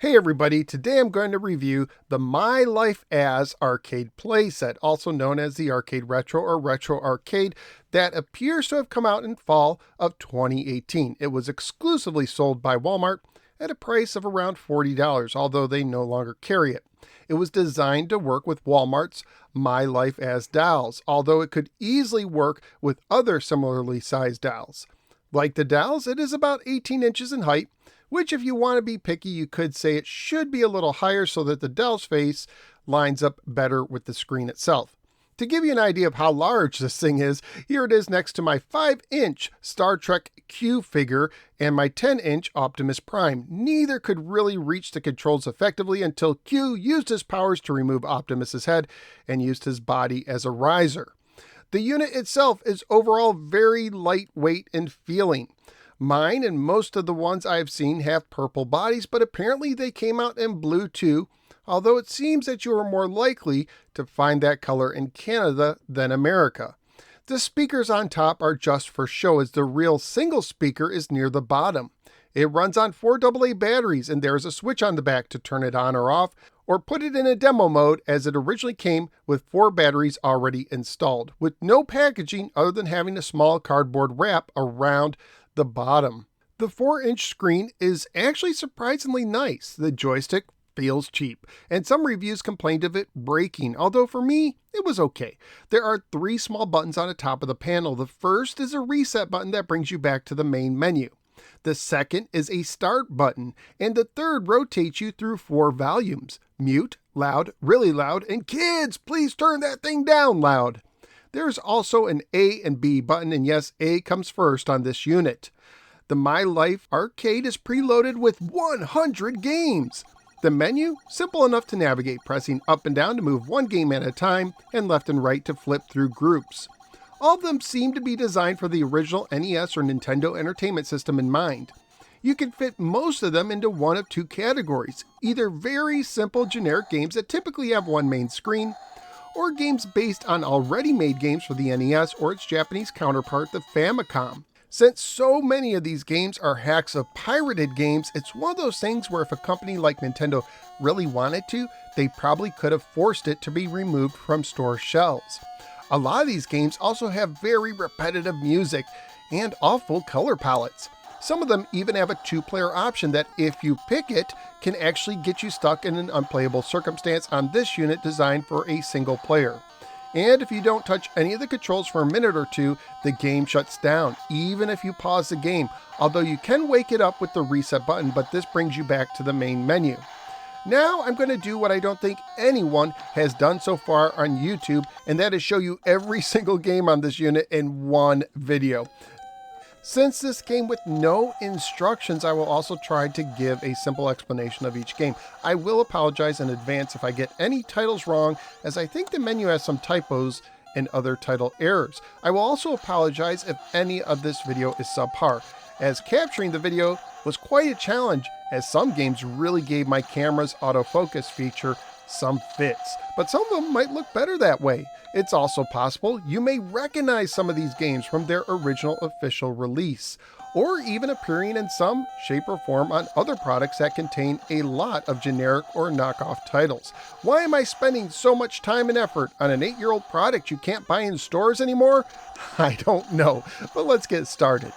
Hey everybody, today I'm going to review the My Life As Arcade Playset, also known as the Arcade Retro or Retro Arcade, that appears to have come out in fall of 2018. It was exclusively sold by Walmart at a price of around $40, although they no longer carry it. It was designed to work with Walmart's My Life As dolls, although it could easily work with other similarly sized dolls. Like the dolls, it is about 18 inches in height, which if you want to be picky, you could say it should be a little higher so that the doll's face lines up better with the screen itself. To give you an idea of how large this thing is, here it is next to my 5-inch Star Trek Q figure and my 10-inch Optimus Prime. Neither could really reach the controls effectively until Q used his powers to remove Optimus's head and used his body as a riser. The unit itself is overall very lightweight in feeling. Mine and most of the ones I've seen have purple bodies, but apparently they came out in blue too, although it seems that you are more likely to find that color in Canada than America. The speakers on top are just for show, as the real single speaker is near the bottom. It runs on 4 AA batteries, and there is a switch on the back to turn it on or off, or put it in a demo mode, as it originally came with 4 batteries already installed, with no packaging other than having a small cardboard wrap around the bottom. The 4-inch screen is actually surprisingly nice. The joystick feels cheap, and some reviews complained of it breaking, although for me, it was okay. There are 3 small buttons on the top of the panel. The first is a reset button that brings you back to the main menu. The second is a start button, and the third rotates you through 4 volumes: mute, loud, really loud, and kids, please turn that thing down loud. There's also an A and B button, and yes, A comes first on this unit. The My Life Arcade is preloaded with 100 games. The menu, simple enough to navigate, pressing up and down to move one game at a time, and left and right to flip through groups. All of them seem to be designed for the original NES or Nintendo Entertainment System in mind. You can fit most of them into one of 2 categories: either very simple generic games that typically have one main screen, or games based on already made games for the NES or its Japanese counterpart, the Famicom. Since so many of these games are hacks of pirated games, it's one of those things where if a company like Nintendo really wanted to, they probably could have forced it to be removed from store shelves. A lot of these games also have very repetitive music and awful color palettes. Some of them even have a 2-player option that, if you pick it, can actually get you stuck in an unplayable circumstance on this unit designed for a single player. And if you don't touch any of the controls for a minute or 2, the game shuts down, even if you pause the game, although you can wake it up with the reset button, but this brings you back to the main menu. Now I'm going to do what I don't think anyone has done so far on YouTube, and that is show you every single game on this unit in one video. Since this came with no instructions, I will also try to give a simple explanation of each game. I will apologize in advance if I get any titles wrong, as I think the menu has some typos and other title errors. I will also apologize if any of this video is subpar, as capturing the video was quite a challenge, as some games really gave my camera's autofocus feature some fits, but some of them might look better that way. It's also possible you may recognize some of these games from their original official release, or even appearing in some shape or form on other products that contain a lot of generic or knockoff titles. Why am I spending so much time and effort on an 8-year-old product you can't buy in stores anymore? I don't know, but let's get started.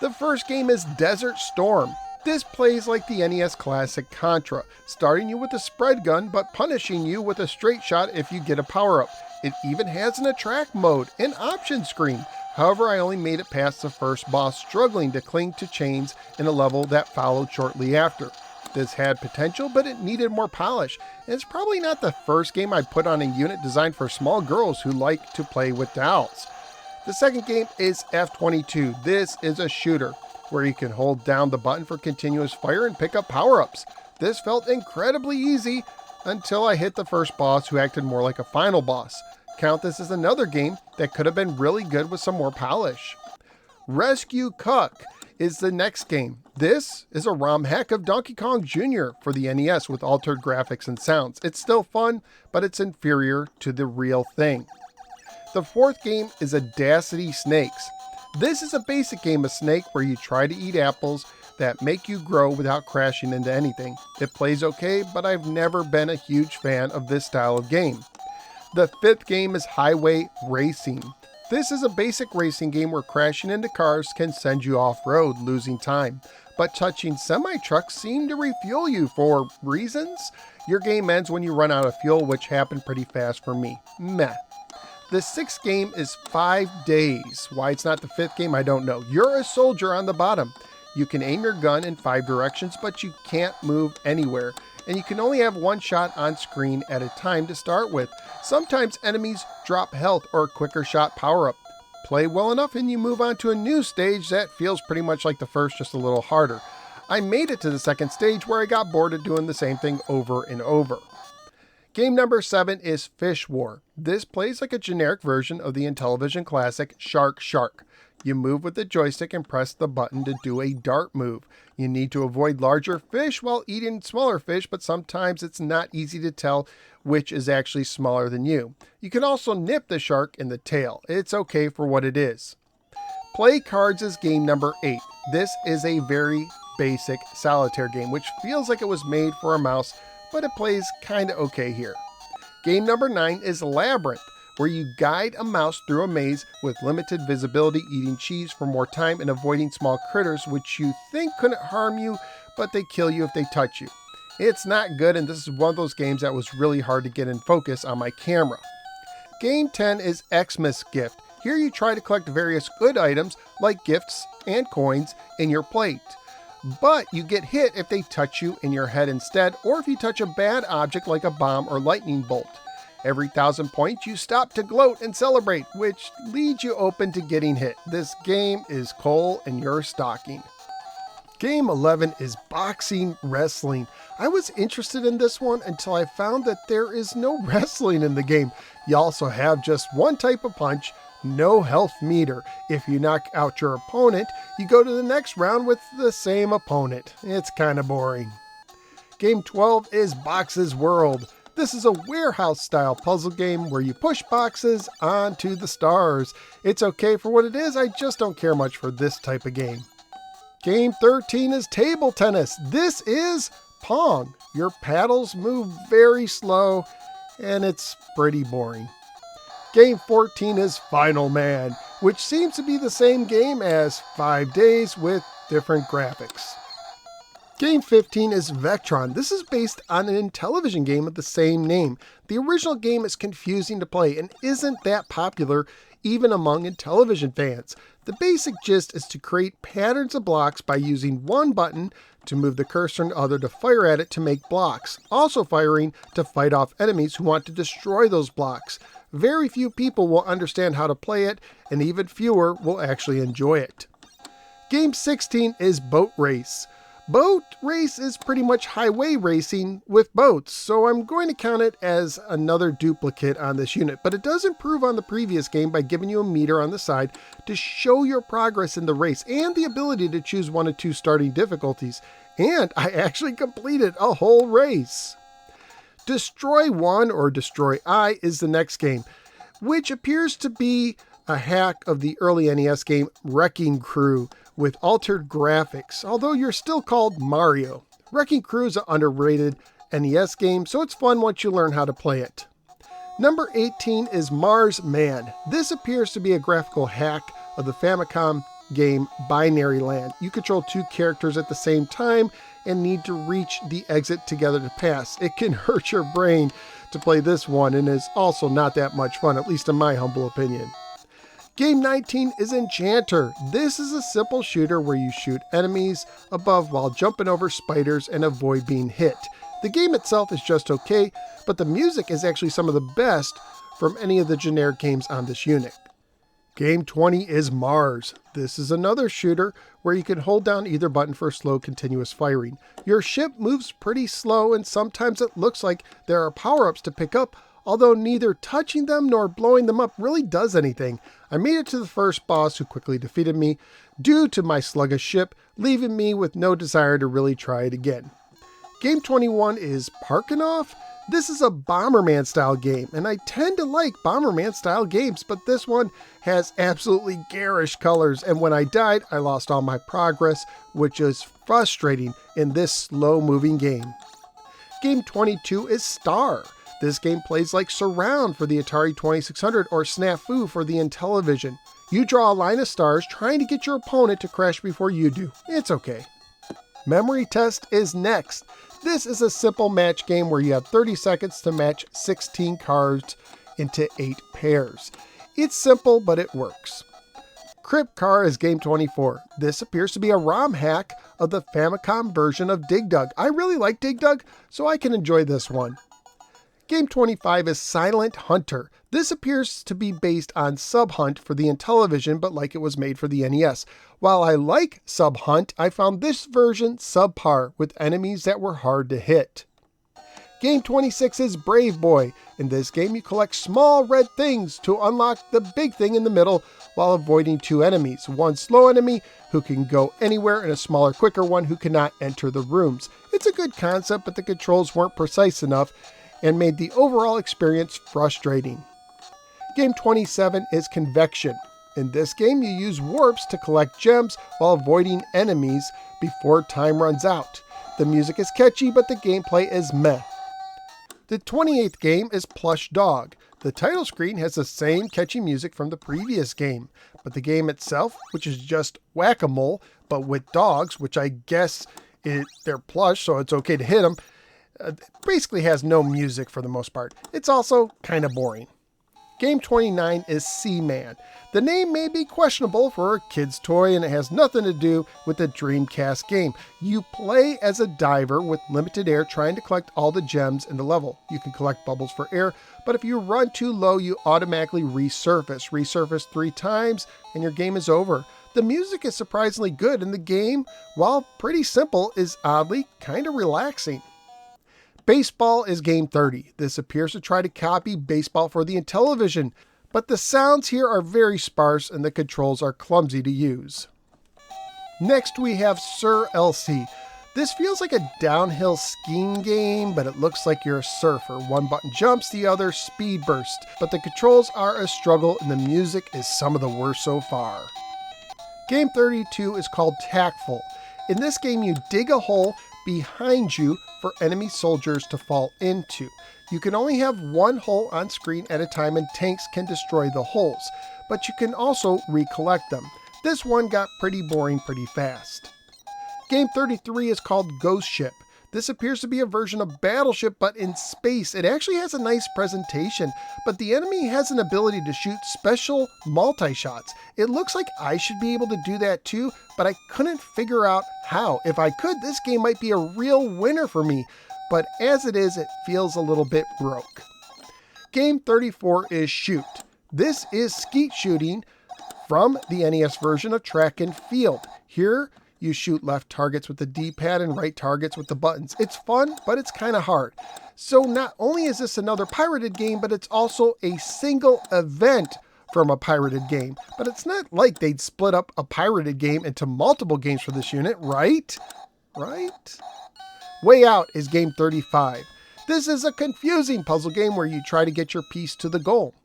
The first game is Desert Storm. This plays like the NES classic Contra, starting you with a spread gun but punishing you with a straight shot if you get a power-up. It even has an attract mode and option screen. However, I only made it past the first boss, struggling to cling to chains in a level that followed shortly after. This had potential, but it needed more polish, and it's probably not the first game I put on a unit designed for small girls who like to play with dolls. The second game is F-22. This is a shooter, where you can hold down the button for continuous fire and pick up power-ups. This felt incredibly easy until I hit the first boss, who acted more like a final boss. Count this as another game that could have been really good with some more polish. Rescue Cuck is the next game. This is a ROM hack of Donkey Kong Jr. for the NES with altered graphics and sounds. It's still fun, but it's inferior to the real thing. The fourth game is Audacity Snakes. This is a basic game of Snake where you try to eat apples, that make you grow without crashing into anything. It plays okay, but I've never been a huge fan of this style of game. The fifth game is Highway Racing. This is a basic racing game where crashing into cars can send you off-road, losing time. But touching semi-trucks seem to refuel you for reasons. Your game ends when you run out of fuel, which happened pretty fast for me. Meh. The sixth game is 5 Days. Why it's not the fifth game, I don't know. You're a soldier on the bottom. You can aim your gun in 5 directions, but you can't move anywhere. And you can only have one shot on screen at a time to start with. Sometimes enemies drop health or a quicker shot power-up. Play well enough and you move on to a new stage that feels pretty much like the first, just a little harder. I made it to the second stage where I got bored of doing the same thing over and over. Game number 7 is Fish War. This plays like a generic version of the Intellivision classic Shark Shark. You move with the joystick and press the button to do a dart move. You need to avoid larger fish while eating smaller fish, but sometimes it's not easy to tell which is actually smaller than you. You can also nip the shark in the tail. It's okay for what it is. Play Cards is game number 8. This is a very basic solitaire game, which feels like it was made for a mouse, but it plays kinda okay here. Game number 9 is Labyrinth, where you guide a mouse through a maze with limited visibility, eating cheese for more time and avoiding small critters which you think couldn't harm you, but they kill you if they touch you. It's not good, and this is one of those games that was really hard to get in focus on my camera. Game 10 is Xmas Gift. Here you try to collect various good items like gifts and coins in your plate. But you get hit if they touch you in your head instead, or if you touch a bad object like a bomb or lightning bolt. Every 1,000 points you stop to gloat and celebrate, which leads you open to getting hit. This game is coal in your stocking. Game 11 is Boxing Wrestling. I was interested in this one until I found that there is no wrestling in the game. You also have just one type of punch, no health meter. If you knock out your opponent, you go to the next round with the same opponent. It's kind of boring. Game 12 is Boxes World. This is a warehouse-style puzzle game where you push boxes onto the stars. It's okay for what it is, I just don't care much for this type of game. Game 13 is Table Tennis. This is Pong. Your paddles move very slow, and it's pretty boring. Game 14 is Final Man, which seems to be the same game as 5 Days with different graphics. Game 15 is Vectron. This is based on an Intellivision game of the same name. The original game is confusing to play and isn't that popular even among Intellivision fans. The basic gist is to create patterns of blocks by using one button to move the cursor and other to fire at it to make blocks, also firing to fight off enemies who want to destroy those blocks. Very few people will understand how to play it, and even fewer will actually enjoy it. Game 16 is Boat Race. Boat race is pretty much highway racing with boats, so I'm going to count it as another duplicate on this unit, but it does improve on the previous game by giving you a meter on the side to show your progress in the race and the ability to choose 1 of 2 starting difficulties. And I actually completed a whole race. Destroy One or Destroy I is the next game, which appears to be a hack of the early NES game Wrecking Crew, with altered graphics, although you're still called Mario. Wrecking Crew is an underrated NES game, so it's fun once you learn how to play it. Number 18 is Mars Man. This appears to be a graphical hack of the Famicom game Binary Land. You control 2 characters at the same time and need to reach the exit together to pass. It can hurt your brain to play this one and is also not that much fun, at least in my humble opinion. Game 19 is Enchanter. This is a simple shooter where you shoot enemies above while jumping over spiders and avoid being hit. The game itself is just okay, but the music is actually some of the best from any of the generic games on this unit. Game 20 is Mars. This is another shooter where you can hold down either button for slow continuous firing. Your ship moves pretty slow and sometimes it looks like there are power-ups to pick up, although neither touching them nor blowing them up really does anything. I made it to the first boss who quickly defeated me due to my sluggish ship, leaving me with no desire to really try it again. Game 21 is Parkinoff. This is a Bomberman style game, and I tend to like Bomberman style games, but this one has absolutely garish colors, and when I died, I lost all my progress, which is frustrating in this slow moving game. Game 22 is Star. This game plays like Surround for the Atari 2600 or Snafu for the Intellivision. You draw a line of stars trying to get your opponent to crash before you do. It's okay. Memory Test is next. This is a simple match game where you have 30 seconds to match 16 cards into 8 pairs. It's simple, but it works. Crib Car is game 24. This appears to be a ROM hack of the Famicom version of Dig Dug. I really like Dig Dug, so I can enjoy this one. Game 25 is Silent Hunter. This appears to be based on Sub Hunt for the Intellivision, but like it was made for the NES. While I like Sub Hunt, I found this version subpar with enemies that were hard to hit. Game 26 is Brave Boy. In this game, you collect small red things to unlock the big thing in the middle while avoiding 2 enemies. One slow enemy who can go anywhere and a smaller, quicker one who cannot enter the rooms. It's a good concept, but the controls weren't precise enough and made the overall experience frustrating. Game 27 is Convection. In this game, you use warps to collect gems while avoiding enemies before time runs out. The music is catchy, but the gameplay is meh. The 28th game is Plush Dog. The title screen has the same catchy music from the previous game, but the game itself, which is just whack-a-mole, but with dogs, which I guess they're plush, so it's okay to hit them, basically has no music for the most part. It's also kind of boring. Game 29 is Seaman. The name may be questionable for a kid's toy and it has nothing to do with the Dreamcast game. You play as a diver with limited air trying to collect all the gems in the level. You can collect bubbles for air, but if you run too low, you automatically resurface. Resurface 3 times and your game is over. The music is surprisingly good and the game, while pretty simple, is oddly kind of relaxing. Baseball is game 30. This appears to try to copy baseball for the Intellivision, but the sounds here are very sparse and the controls are clumsy to use. Next we have Sir LC. This feels like a downhill skiing game, but it looks like you're a surfer. One button jumps, the other speed burst, but the controls are a struggle and the music is some of the worst so far. Game 32 is called Tactful. In this game you dig a hole behind you for enemy soldiers to fall into. You can only have one hole on screen at a time and tanks can destroy the holes, but you can also recollect them. This one got pretty boring pretty fast. Game 33 is called Ghost Ship. This appears to be a version of Battleship, but in space. It actually has a nice presentation, but the enemy has an ability to shoot special multi-shots. It looks like I should be able to do that too, but I couldn't figure out how. If I could, this game might be a real winner for me, but as it is, it feels a little bit broke. Game 34 is Shoot. This is skeet shooting from the NES version of Track and Field. Here, you shoot left targets with the D-pad and right targets with the buttons. It's fun, but it's kind of hard. So not only is this another pirated game, but it's also a single event from a pirated game. But it's not like they'd split up a pirated game into multiple games for this unit, right? Right? Way Out is game 35. This is a confusing puzzle game where you try to get your piece to the goal.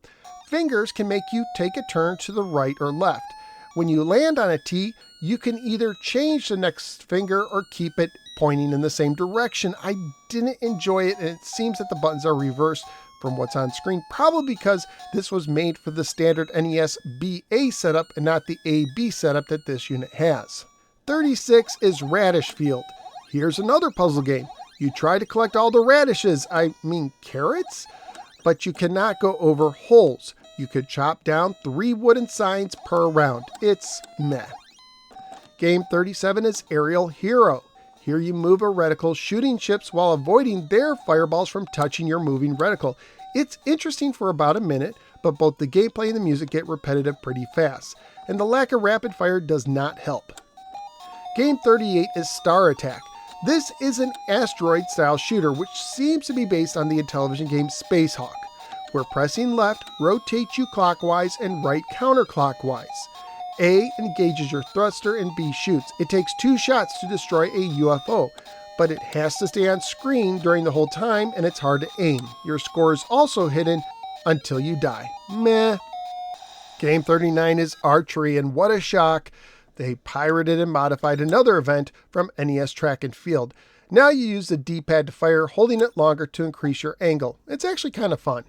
Fingers can make you take a turn to the right or left. When you land on a T, you can either change the next finger or keep it pointing in the same direction. I didn't enjoy it, and it seems that the buttons are reversed from what's on screen, probably because this was made for the standard NES BA setup and not the AB setup that this unit has. 36 is Radish Field. Here's another puzzle game. You try to collect all the radishes, carrots, but you cannot go over holes. You could chop down 3 wooden signs per round. It's meh. Game 37 is Aerial Hero. Here you move a reticle shooting ships while avoiding their fireballs from touching your moving reticle. It's interesting for about a minute, but both the gameplay and the music get repetitive pretty fast, and the lack of rapid fire does not help. Game 38 is Star Attack. This is an asteroid-style shooter which seems to be based on the Intellivision game Space Hawk, where pressing left rotates you clockwise and right counterclockwise. A engages your thruster and B shoots. It takes 2 shots to destroy a UFO. but it has to stay on screen during the whole time and it's hard to aim. Your score is also hidden until you die. Meh. Game 39 is archery, and what a shock. They pirated and modified another event from NES Track and Field. Now you use the D-pad to fire, holding it longer to increase your angle. It's actually kind of fun.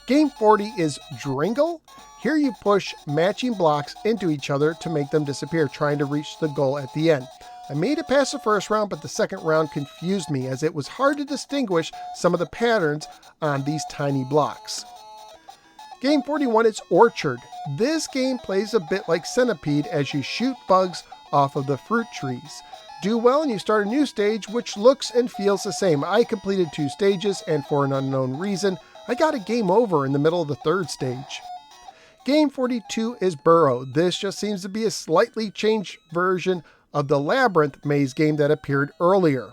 Game 40 is Dringle. Here you push matching blocks into each other to make them disappear, trying to reach the goal at the end. I made it past the first round, but the second round confused me as it was hard to distinguish some of the patterns on these tiny blocks. Game 41 is Orchard. This game plays a bit like Centipede as you shoot bugs off of the fruit trees. Do well and you start a new stage which looks and feels the same. I completed 2 stages and for an unknown reason, I got a game over in the middle of the 3rd stage. Game 42 is Burrow. This just seems to be a slightly changed version of the Labyrinth maze game that appeared earlier.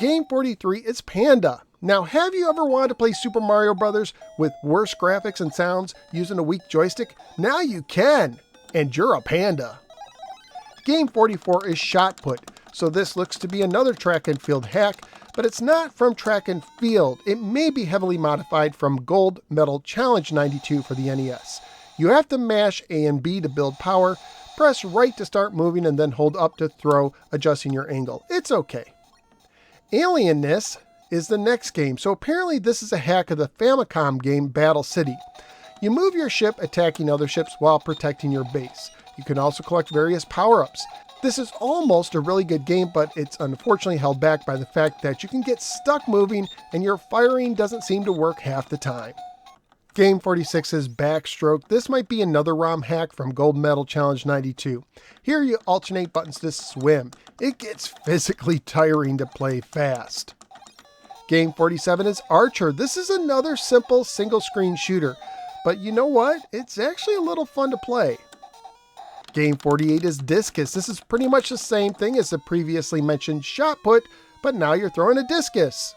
Game 43 is Panda. Now, have you ever wanted to play Super Mario Bros. With worse graphics and sounds using a weak joystick? Now you can, and you're a panda. Game 44 is Shot Put. So this looks to be another track and field hack, but it's not from Track and Field. It may be heavily modified from Gold Medal Challenge 92 for the NES. You have to mash A and B to build power, press right to start moving, and then hold up to throw, adjusting your angle. It's okay. Alienness is the next game, so apparently this is a hack of the Famicom game Battle City. You move your ship attacking other ships while protecting your base. You can also collect various power-ups. This is almost a really good game, but it's unfortunately held back by the fact that you can get stuck moving and your firing doesn't seem to work half the time. Game 46 is Backstroke. This might be another ROM hack from Gold Medal Challenge 92. Here you alternate buttons to swim. It gets physically tiring to play fast. Game 47 is Archer. This is another simple single screen shooter, but you know what? It's actually a little fun to play. Game 48 is Discus. This is pretty much the same thing as the previously mentioned Shot Put, but now you're throwing a discus.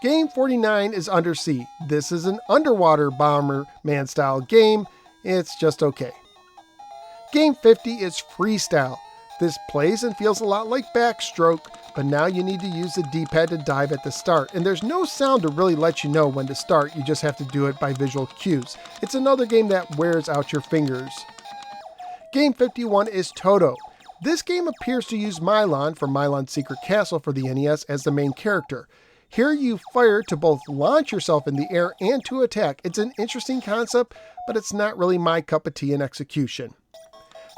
Game 49 is Undersea. This is an underwater Bomberman style game. It's just okay. Game 50 is Freestyle. This plays and feels a lot like Backstroke, but now you need to use the D-pad to dive at the start, and there's no sound to really let you know when to start. You just have to do it by visual cues. It's another game that wears out your fingers. Game 51 is Toto. This game appears to use Milon from Milon's Secret Castle for the NES as the main character. Here you fire to both launch yourself in the air and to attack. It's an interesting concept, but it's not really my cup of tea in execution.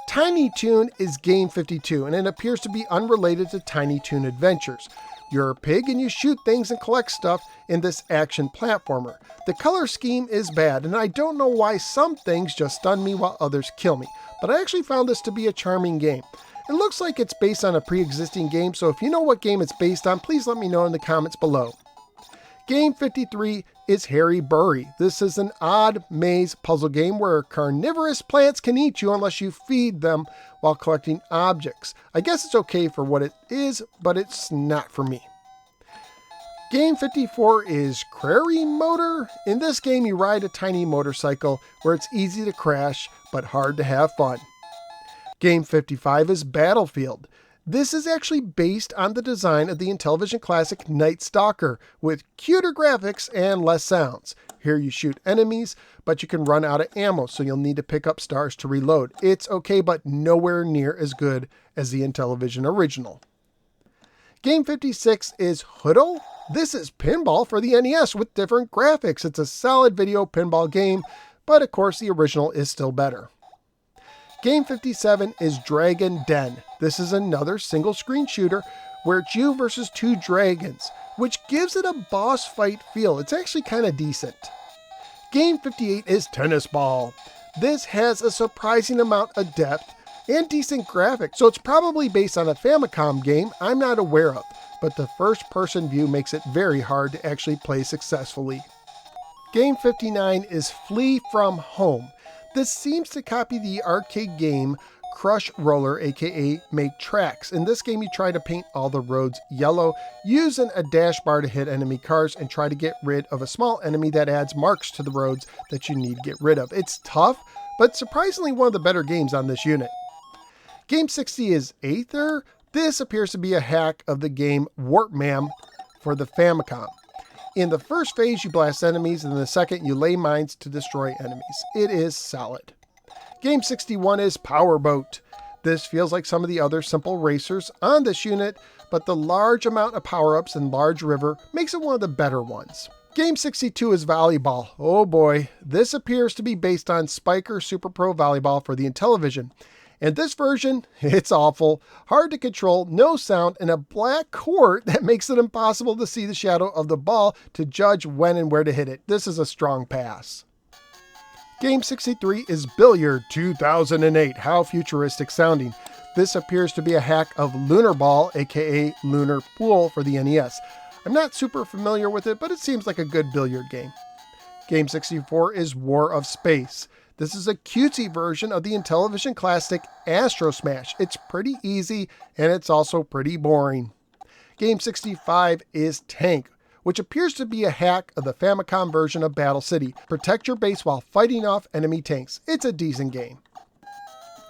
Tiny Toon is Game 52, and it appears to be unrelated to Tiny Toon Adventures. You're a pig and you shoot things and collect stuff in this action platformer. The color scheme is bad, and I don't know why some things just stun me while others kill me, but I actually found this to be a charming game. It looks like it's based on a pre-existing game, so if you know what game it's based on, please let me know in the comments below. Game 53 is Harry Burry. This is an odd maze puzzle game where carnivorous plants can eat you unless you feed them while collecting objects. I guess it's okay for what it is, but it's not for me. Game 54 is Prairie Motor. In this game, you ride a tiny motorcycle where it's easy to crash, but hard to have fun. Game 55 is Battlefield. This is actually based on the design of the Intellivision classic Night Stalker, with cuter graphics and less sounds. Here you shoot enemies, but you can run out of ammo, so you'll need to pick up stars to reload. It's okay, but nowhere near as good as the Intellivision original. Game 56 is Hoodle. This is pinball for the NES with different graphics. It's a solid video pinball game, but of course the original is still better. Game 57 is Dragon Den. This is another single screen shooter where it's you versus 2 dragons, which gives it a boss fight feel. It's actually kind of decent. Game 58 is Tennis Ball. This has a surprising amount of depth and decent graphics, so it's probably based on a Famicom game I'm not aware of, but the first person view makes it very hard to actually play successfully. Game 59 is Flee From Home. This seems to copy the arcade game Crush Roller, aka Make Tracks. In this game, you try to paint all the roads yellow, using a dash bar to hit enemy cars, and try to get rid of a small enemy that adds marks to the roads that you need to get rid of. It's tough, but surprisingly one of the better games on this unit. Game 60 is Aether This appears to be a hack of the game Warp Man for the Famicom. In the first phase, you blast enemies, and in the second, you lay mines to destroy enemies. It is solid. Game 61 is Powerboat. This feels like some of the other simple racers on this unit, but the large amount of power-ups and large river makes it one of the better ones. Game 62 is Volleyball. Oh boy, this appears to be based on Spiker Super Pro Volleyball for the Intellivision. And this version, it's awful, hard to control, no sound, and a black court that makes it impossible to see the shadow of the ball to judge when and where to hit it. This is a strong pass. Game 63 is Billiard 2008. How futuristic sounding. This appears to be a hack of Lunar Ball, aka Lunar Pool for the NES. I'm not super familiar with it, but it seems like a good billiard game. Game 64 is War of Space. This is a cutesy version of the Intellivision classic Astro Smash. It's pretty easy, and it's also pretty boring. Game 65 is Tank, which appears to be a hack of the Famicom version of Battle City. Protect your base while fighting off enemy tanks. It's a decent game.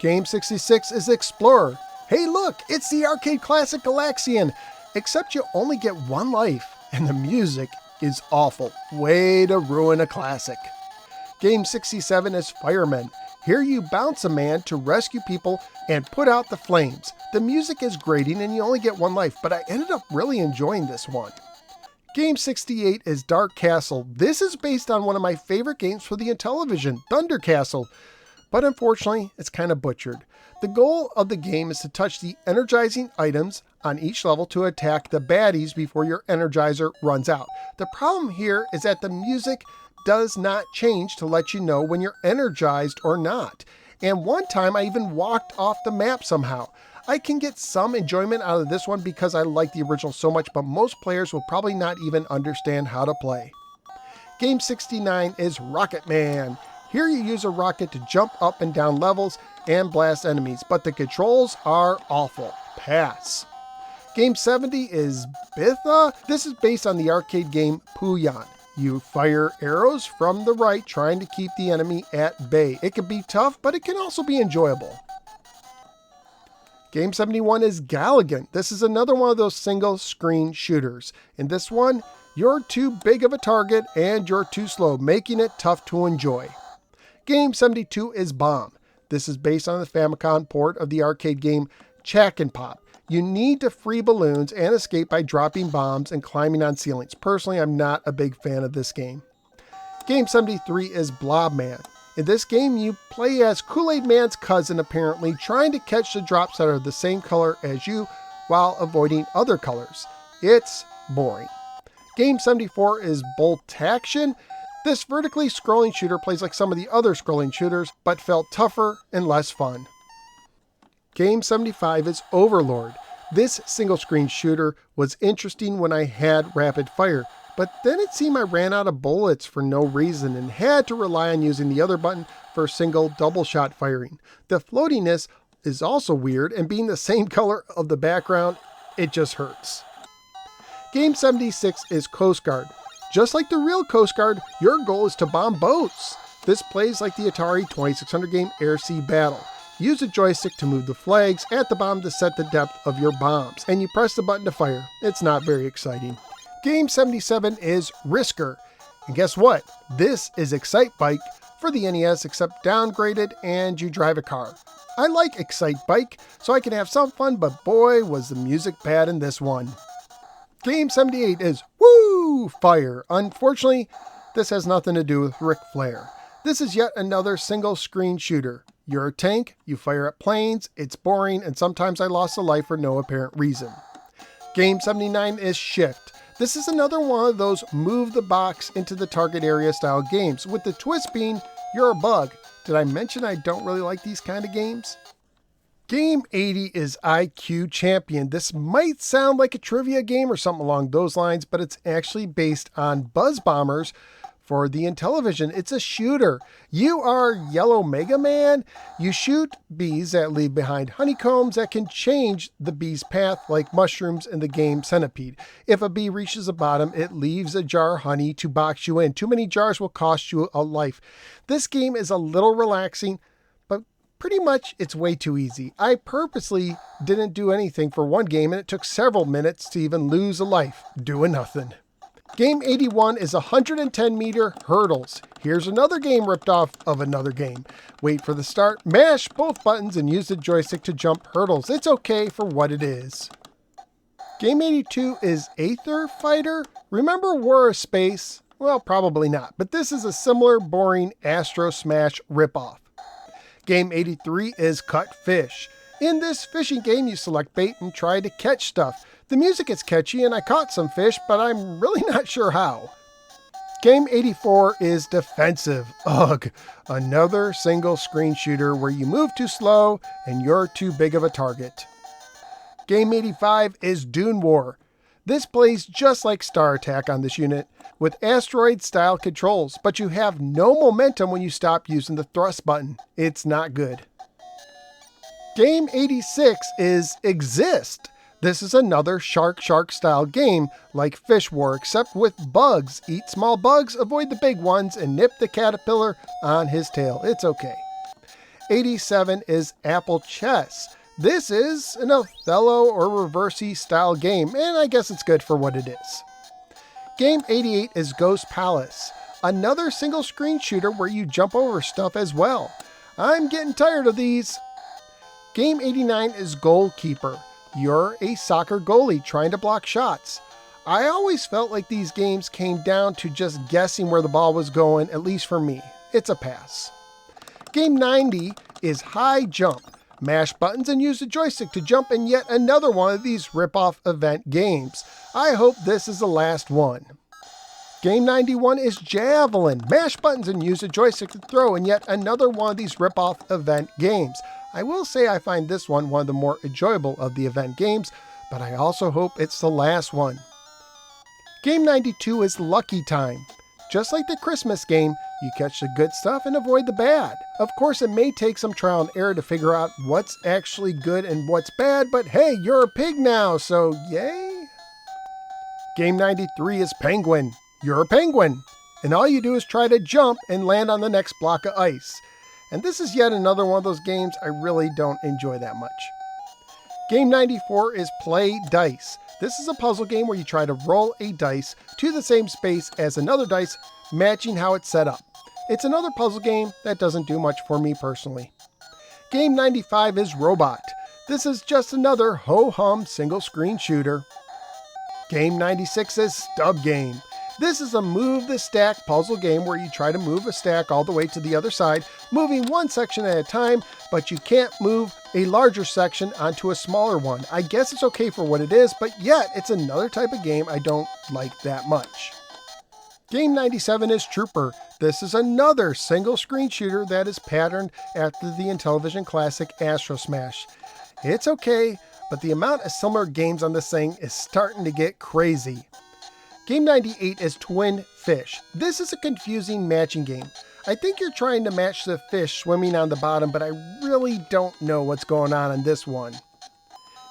Game 66 is Explorer. Hey look, it's the arcade classic Galaxian, except you only get one life, and the music is awful. Way to ruin a classic. Game 67 is Firemen. Here you bounce a man to rescue people and put out the flames. The music is grating and you only get one life, but I ended up really enjoying this one. Game 68 is Dark Castle. This is based on one of my favorite games for the Intellivision, Thunder Castle, but unfortunately it's kind of butchered. The goal of the game is to touch the energizing items on each level to attack the baddies before your energizer runs out. The problem here is that the music does not change to let you know when you're energized or not. And one time I even walked off the map somehow. I can get some enjoyment out of this one because I like the original so much, but most players will probably not even understand how to play. Game 69 is Rocket Man. Here you use a rocket to jump up and down levels and blast enemies, but the controls are awful. Pass. Game 70 is Bitha. This is based on the arcade game Puyan. You fire arrows from the right, trying to keep the enemy at bay. It can be tough, but it can also be enjoyable. Game 71 is Galagan. This is another one of those single screen shooters. In this one, you're too big of a target and you're too slow, making it tough to enjoy. Game 72 is Bomb. This is based on the Famicom port of the arcade game Chack and Pop. You need to free balloons and escape by dropping bombs and climbing on ceilings. Personally, I'm not a big fan of this game. Game 73 is Blob Man. In this game, you play as Kool-Aid Man's cousin, apparently, trying to catch the drops that are the same color as you while avoiding other colors. It's boring. Game 74 is Bolt Action. This vertically scrolling shooter plays like some of the other scrolling shooters, but felt tougher and less fun. Game 75 is Overlord. This single screen shooter was interesting when I had rapid fire, but then it seemed I ran out of bullets for no reason and had to rely on using the other button for single double shot firing. The floatiness is also weird, and being the same color of the background, it just hurts. Game 76 is Coast Guard. Just like the real Coast Guard, your goal is to bomb boats. This plays like the Atari 2600 game Air Sea Battle. Use a joystick to move the flags at the bomb to set the depth of your bombs, and you press the button to fire. It's not very exciting. Game 77 is Risker. And guess what? This is Excite Bike for the NES, except downgraded, and you drive a car. I like Excite Bike, so I can have some fun, but boy, was the music bad in this one. Game 78 is Woo! Fire. Unfortunately, this has nothing to do with Ric Flair. This is yet another single screen shooter. You're a tank, you fire at planes, it's boring, and sometimes I lost a life for no apparent reason. Game 79 is Shift. This is another one of those move the box into the target area style games, with the twist being you're a bug. Did I mention I don't really like these kind of games? Game 80 is IQ Champion. This might sound like a trivia game or something along those lines, but it's actually based on Buzz Bombers for the Intellivision. It's a shooter. You are Yellow Mega Man. You shoot bees that leave behind honeycombs that can change the bee's path like mushrooms in the game Centipede. If a bee reaches the bottom, it leaves a jar of honey to box you in. Too many jars will cost you a life. This game is a little relaxing, but pretty much it's way too easy. I purposely didn't do anything for one game and it took several minutes to even lose a life doing nothing. Game 81 is 110-meter hurdles. Here's another game ripped off of another game. Wait for the start, mash both buttons, and use the joystick to jump hurdles. It's okay for what it is. Game 82 is Aether Fighter. Remember War of Space? Well, probably not, but this is a similar boring Astro Smash ripoff. Game 83 is Cut Fish. In this fishing game, you select bait and try to catch stuff. The music is catchy and I caught some fish, but I'm really not sure how. Game 84 is Defensive. Ugh, another single screen shooter where you move too slow and you're too big of a target. Game 85 is Dune War. This plays just like Star Attack on this unit with asteroid-style controls, but you have no momentum when you stop using the thrust button. It's not good. Game 86 is Exist. This is another Shark style game like Fish War, except with bugs. Eat small bugs, avoid the big ones, and nip the caterpillar on his tail. It's okay. 87 is Apple Chess. This is an Othello or Reversey style game, and I guess it's good for what it is. Game 88 is Ghost Palace, another single screen shooter where you jump over stuff as well. I'm getting tired of these. Game 89 is Goalkeeper. You're a soccer goalie trying to block shots. I always felt like these games came down to just guessing where the ball was going, at least for me. It's a pass. Game 90 is High Jump. Mash buttons and use the joystick to jump in yet another one of these rip-off event games. I hope this is the last one. Game 91 is Javelin. Mash buttons and use the joystick to throw in yet another one of these rip-off event games. I will say I find this one of the more enjoyable of the event games, but I also hope it's the last one. Game 92 is Lucky Time. Just like the Christmas game, you catch the good stuff and avoid the bad. Of course, it may take some trial and error to figure out what's actually good and what's bad, but hey, you're a pig now, so yay! Game 93 is Penguin. You're a penguin, and all you do is try to jump and land on the next block of ice. And this is yet another one of those games I really don't enjoy that much. Game 94 is Play Dice. This is a puzzle game where you try to roll a dice to the same space as another dice, matching how it's set up. It's another puzzle game that doesn't do much for me personally. Game 95 is Robot. This is just another ho-hum single screen shooter. Game 96 is Stub Game. This is a move the stack puzzle game where you try to move a stack all the way to the other side, moving one section at a time, but you can't move a larger section onto a smaller one. I guess it's okay for what it is, but yet it's another type of game I don't like that much. Game 97 is Trooper. This is another single screen shooter that is patterned after the Intellivision classic Astro Smash. It's okay, but the amount of similar games on this thing is starting to get crazy. Game 98 is Twin Fish. This is a confusing matching game. I think you're trying to match the fish swimming on the bottom, but I really don't know what's going on this one.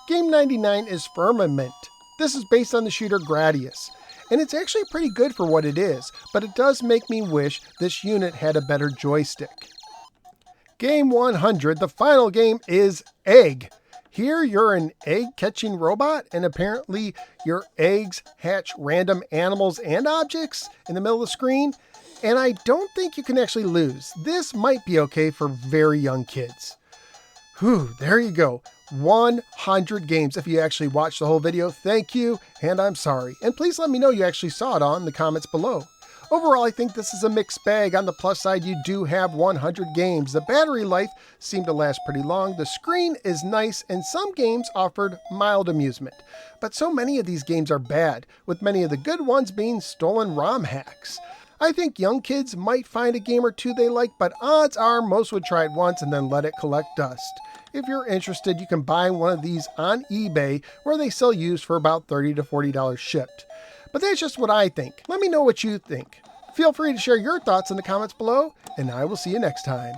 Game 99 is Firmament. This is based on the shooter Gradius, and it's actually pretty good for what it is, but it does make me wish this unit had a better joystick. Game 100, the final game, is Egg. Here you're an egg-catching robot, and apparently your eggs hatch random animals and objects in the middle of the screen, and I don't think you can actually lose. This might be okay for very young kids. Whew, there you go. 100 games. If you actually watched the whole video, thank you, and I'm sorry. And please let me know you actually saw it in the comments below. Overall, I think this is a mixed bag. On the plus side, you do have 100 games. The battery life seemed to last pretty long. The screen is nice, and some games offered mild amusement. But so many of these games are bad, with many of the good ones being stolen ROM hacks. I think young kids might find a game or two they like, but odds are most would try it once and then let it collect dust. If you're interested, you can buy one of these on eBay, where they sell used for about $30 to $40 shipped. But that's just what I think. Let me know what you think. Feel free to share your thoughts in the comments below, and I will see you next time.